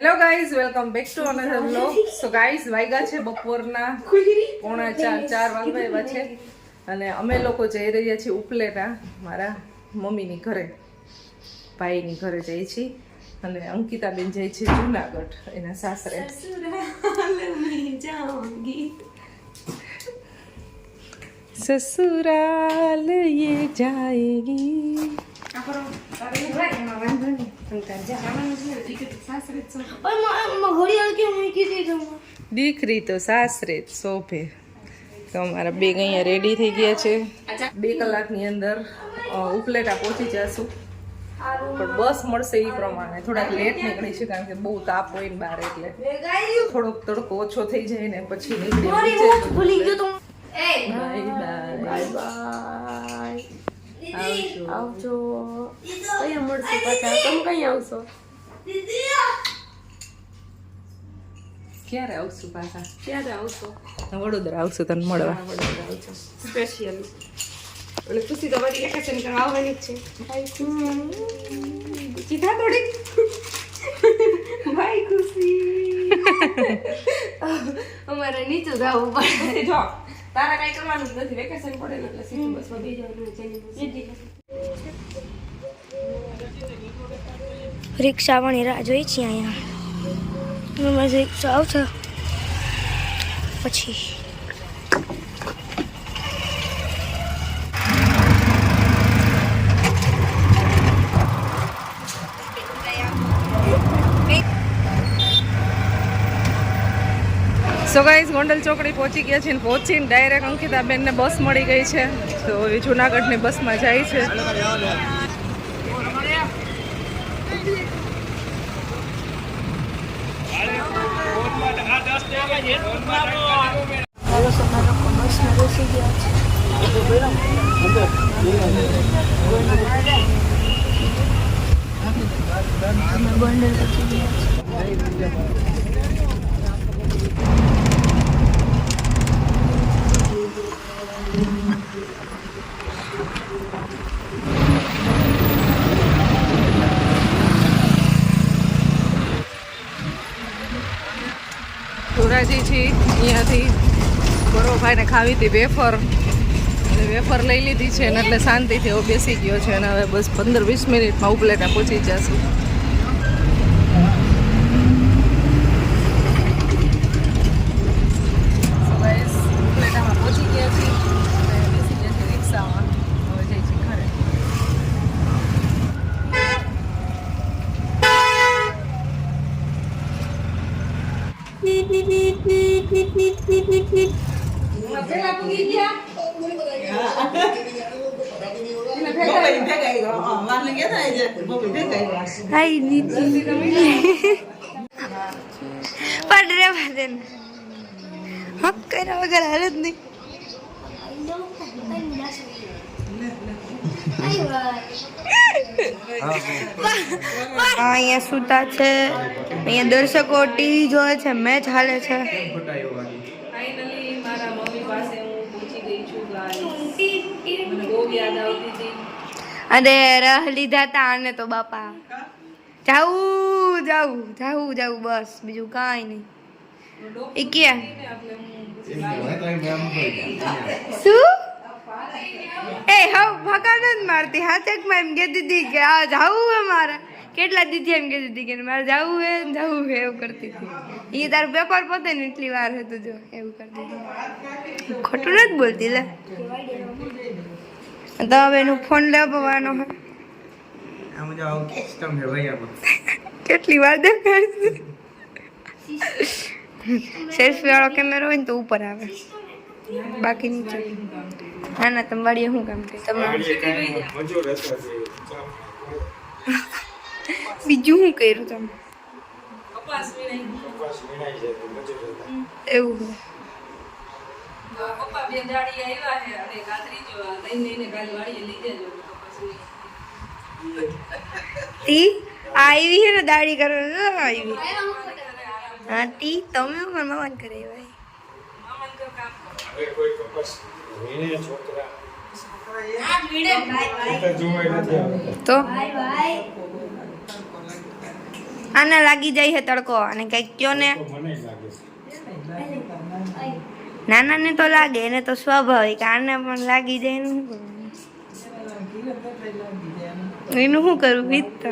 Hello guys, welcome back to another vlog. So guys, વાગ્યા છે બપોરના 3:45 વાગવા એવા છે અને અમે લોકો જઈ રહ્યા છીએ ઉપલેટા મારા મમ્મીની ઘરે, ભાઈની ઘરે જઈએ છીએ અને અંકિતાબેન જાય છે જુનાગઢ એના સાસરે. સસુરાલ યે જાએગી. દીકરી તો સાસરે જ શોભે. તો અમારા બેગ અહીંયા રેડી થઈ ગયા છે. 2 કલાકની અંદર ઉપલેટા પહોંચી જશું, પણ બસ મળશે એ પ્રમાણે થોડાક લેટ નીકળી છે કારણ કે બહુ તાપ હોય ને બહાર, એટલે થોડોક તડકો ઓછો થઈ જાય ને પછી નીકળી. આવજો. કયા મળશે પાછા? તમે કઈ આવશો? ક્યારે આવશું પાછા? ક્યારે આવશો? વડોદરા આવશું તને મળવા. વડોદરા આવજો સ્પેશિયલ. એટલે ખુશી તમારી વેકેશન કરવા આવવાની જ છે. સીધા થોડીક ભાઈ ખુશી અમારે નીચું જવું પડે. જો તારા કઈ કરવાનું જ નથી, વેકેશન પડે ને એટલે સીધું બસમાં બી જવાનું. રિક્ષા વાળી રાહ જોઈ છે અહીંયા. રિક્ષા આવશે પછી સો ગાઈઝ, ગોંડલ ચોકડી પહોંચી ગયા છે ને પહોંચીને ડાયરેક્ટ અંકિતાબેનને બસ મળી ગઈ છે, તો એ જુનાગઢની બસમાં જાય છે. હાલો સમાજ લોકો બસમાં બેસી ગયા છે. ગોંડલ પહોંચી ગયા છે. ધોરાજી છીએ, અહીંયાથી ગૌરવભાઈને ખાવી હતી વેફર, અને વેફર લઈ લીધી છે ને એટલે શાંતિથી હવે બેસી ગયો છે અને હવે બસ 15-20 મિનિટમાં ઉપલેટા પહોંચી જશું. ઉપલેટામાં પહોંચી ગયા છીએ, બેસી ગયા છીએ રિક્ષામાં, હવે જઈ છીએ ઘરે. હાય દીદી પણ રે ભાદેન હક કર્યા વગર હાલ જ નહીં. અહીંયા સુતા છે, અહીંયા દર્શકો ટીવી જોવે છે, મેચ હાલે છે. ફાઇનલી મારા મમ્મી પાસે હું પહોંચી ગઈ છું ગાઈસ. મને બહુ યાદ આવતી હતી. અરે રહ લીધા તા આને તો બાપા. જાવું જાવું જાવું જાવું બસ, બીજું કાંઈ નહીં. એ ક્યાં શું એ હવે ભગાડ જ મારતી હાથેકમાં એમ કહેતી હતી કે આ જાવું હે મારે. કેટલા દીધી એમ કહેતી હતી કે મારે જવું હે એવું કરતી હતી. એ તારું પેપર પતે ને એટલી વાર હતું જો એવું કરતી હતી. ખોટું નથી બોલતી લે. તો હવે એનું ફોન લેવાનો હે. કેટલી વાર દેખાય. સેલ્ફી વાળો કેમેરો હોય ને તો ઉપર આવે, બાકી નીચે. ના ના, તમે વાડીએ શું કામ કરે? તમે બીજું શું કર્યું તમે? એવું પપ્પા બે દાડી આવ્યા છે અને કાતરી જો લઈને ગાલી વાળીએ લઈ જજો. તી આવી છે ને દાઢી કરવા આવી. હા તી તમે મારા મામાને કરે ભાઈ. તો આને લાગી જાય છે તડકો અને કઈક કયો ને નાનાને તો લાગે એને તો સ્વાભાવિક આને પણ લાગી જાય ને એનું શું કરવું વીત તો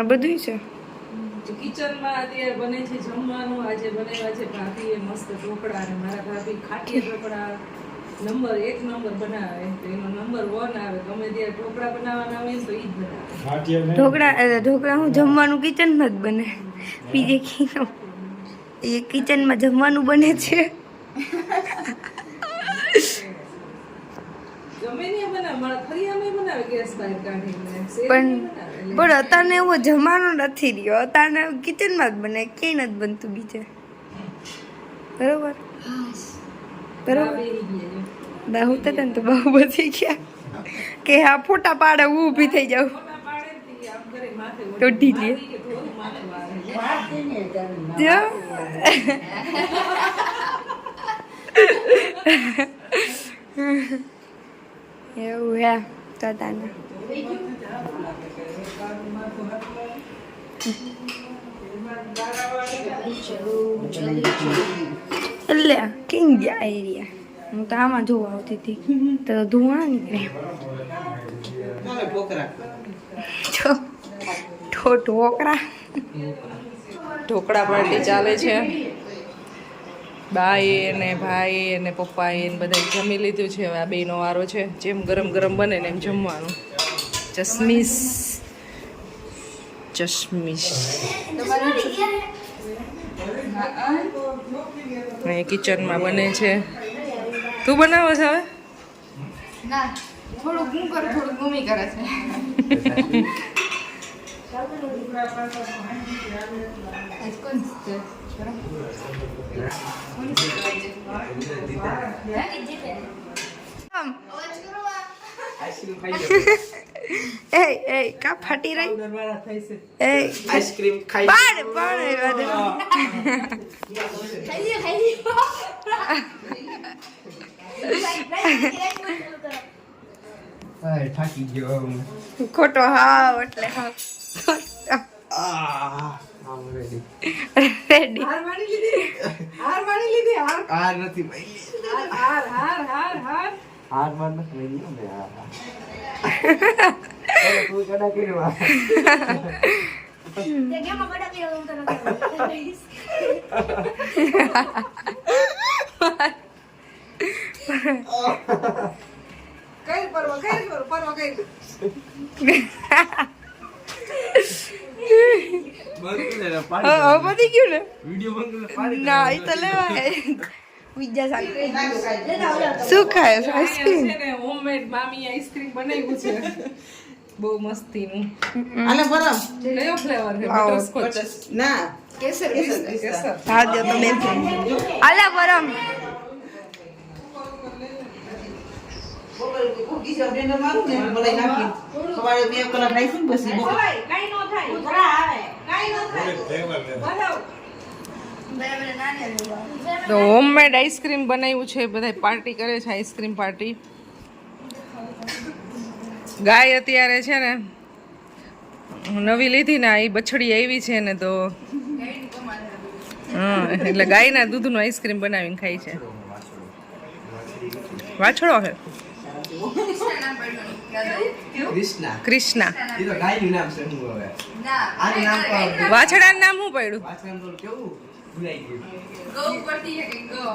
બધું છે કિચનમાં અત્યારે બને છે જમવાનું. આજે બનાવ્યા છે ભાભીએ મસ્ત ઢોકળા અને મારા ભાભી ખાટી ઢોકળા નંબર 1 નંબર બનાવે તો એનો નંબર 1 આવે. ગમે ત્યારે ઢોકળા બનાવવાના હોય ને તો ઈ જ બનાવે. ઢોકળા હું જમવાનું કિચનમાં જ બને બીજે કી એ કિચનમાં જમવાનું બને છે. ગમે ને બનાવે મારા ફરિયામાં બનાવે ગેસ બહાર કાઢીને પણ અત્યારને એવો જમવાનો નથી રહ્યો. અત્યારને કિચનમાં જ બને ક્યાંય નથી બનતું બીજે. બરોબર બરોબર હું તો તને તો બહુ બધી ગયા કે હા ફોટા પાડે હું ઊભી થઈ જાઉં તો ઢીલી એવું હે તો તને એટલે કેમ ગયા એરિયા હું તો આમાં જોવા આવતી હતી તો ધુવાણા નીકળે ઢોકળા પાર્ટી ચાલે છે. બાએ ને ભાઈ ને પપ્પાએ ને બધા જમી લીધું છે. હવે આ બેનો વારો છે. જેમ ગરમ ગરમ બને ને એમ જમવાનું. ચશ્મીશ અહીં કિચનમાં બને છે. તું બનાવો છે હવે? ના થોડું હું કરું થોડું મમ્મી કરે છે. એ કા ફાટી રહી એ આઈસ્ક્રીમ ખાઈ થાકી ગયો ખોટો હાવ એટલે હાવ રેડી હાર માની લીધી હાર નથી ભાઈ હાર હાર માર નથી ભાઈ હાર તું કડા કર્યો પતી ગયું ને વિડિયો ના એ તો લેવાય બીજા સાથે શું ખાય આઈસ્ક્રીમ હોમમેડ મામી આઈસ્ક્રીમ બનાવ્યું છે બહુ મસ્તીનું. આને બરાબર કયો ફ્લેવર છે? બટરસ્કોચ ના કેસર. હા દે તો બેન આલા પરમ સવારે 2 કલાક રાખીને પછી તો હોમમેડ આઈસ્ક્રીમ બનાવ્યું છે. બધા પાર્ટી કરે છે, આઈસ્ક્રીમ પાર્ટી. ગાય અત્યારે છે ને નવી લીધી ને એ બછડી આવી છે ને તો હા એટલે ગાયના દૂધનું આઈસ્ક્રીમ બનાવીને ખાય છે. વાછડો છે કૃષ્ણા. એ તો ગાયનું નામ છે હું હવે આનું નામ તો વાછડાનું નામ શું પડ્યું? વાસણ તો કેવું ભૂલાઈ ગયું ગૌ પડતી છે કે ગૌ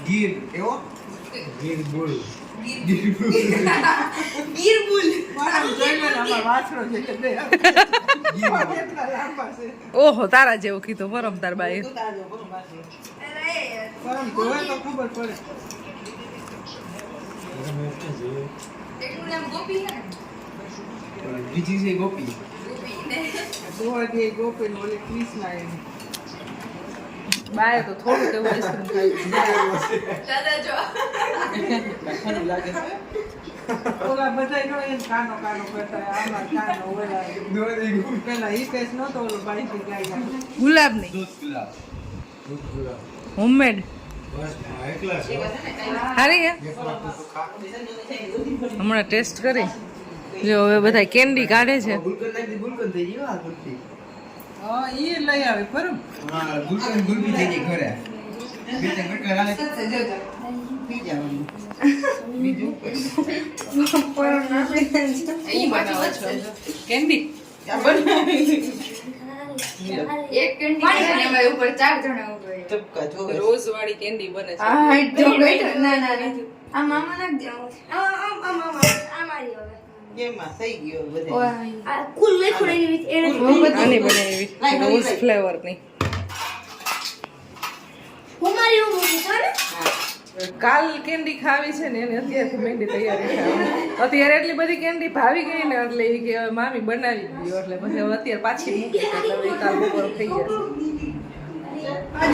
ગીર કેવો ગીર બુલ ઓહો તારા જેવું કીધું પરમ તાર બાઈ. એકનું નામ ગોપી છે ને બીજી છે ગોપી બાય તો થોડું કેવું આઈસ્ક્રીમ ખાય. દાદા જો લાગે છે ઓલા બધા જો એમ કાનો કાનો કરતા હોય, આમાં કાનો ઓલા પેલા ઈ પેસ નતો ઓલો બાઈથી ગાય ગુલાબ નહીં, દૂધ ગુલાબ. દૂધ ગુલાબ. હોમમેડ. બસ એકલા છે. હારી ગયા એકલા તો ખા. હમણાં ટેસ્ટ કરી જો હવે બધા કેન્ડી કાઢે છે. ગુલકંદ નાખી ગુલકંદ થઈ ગયું આ ગુલકી. હા ઈ લઈ આવે ખરું હા ગુલકંદ ગુલકી થઈ ગઈ ઘરે. બે ત્રણ ગટકા હાલે પી જવાનું. બીજું કેન્ડી એક કેન્ડી એમાં ઉપર 4 જણા ઉભા છે. ચપકા જો રોઝ વાળી કેન્ડી બને છે. આ હાઈટ જો બેઠો ના ના ના આ મામા નાખ દે આ મારી હવે કેમાં થઈ ગયો બધે. આ કુલ લખું એની એને આની બને એવી રોઝ ફ્લેવરની. હું મારી હું મૂકી છો ને કાલ કેન્ડી ખાવી છે ને એની અત્યારથી મહેંદી તૈયારી છે. અત્યારે એટલી બધી કેન્ડી ભાવી ગઈ ને એટલે ઈ કે હવે મામી બનાવી દીધી એટલે પછી હવે અત્યારે પાછી મૂકી છે એટલે હવે ઈ કાલ બપોર થઈ જશે.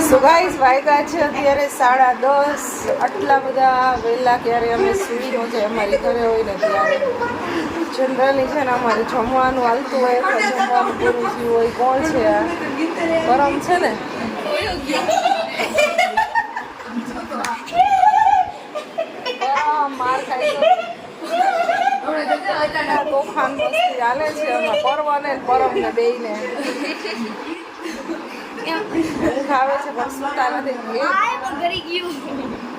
સો ગાઈસ વાગ્યા છે અત્યારે 10:30. આટલા બધા વહેલા ક્યારે અમે સુઈ ન જાય અમારી ઘરે હોય ને ત્યારે જનરલી છે ને અમારે જમવાનું હાલતું હોય અથવા જમવાનું પૂરું થયું હોય. કોણ છે આ પરમ છે ને માર ખાઈ તોફાન મસ્તી હાલે છે એમાં પરવાને ને પરમને બેયને ખાવે છે પણ સુતા નથી.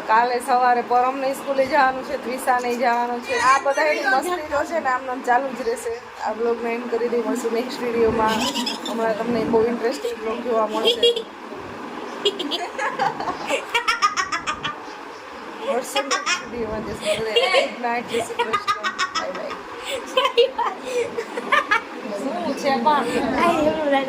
કાલે સવારે પરમને સ્કૂલે જવાનું છે, ત્રિષાને જવાનું છે. આ બધા એની મસ્તી તો છે ને આમ નામ ચાલુ જ રહેશે. આ બ્લોગને એન્ડ કરી દઈ. મળશું નેક્સ્ટ વિડીયોમાં. હમણાં તમને બહુ ઇન્ટરેસ્ટિંગ બ્લોગ જોવા મળશે. મળશું નેક્સ્ટ વિડીયોમાં. જય શ્રી કૃષ્ણ. Good night. જય શ્રી કૃષ્ણ. Bye bye. શું છે પણ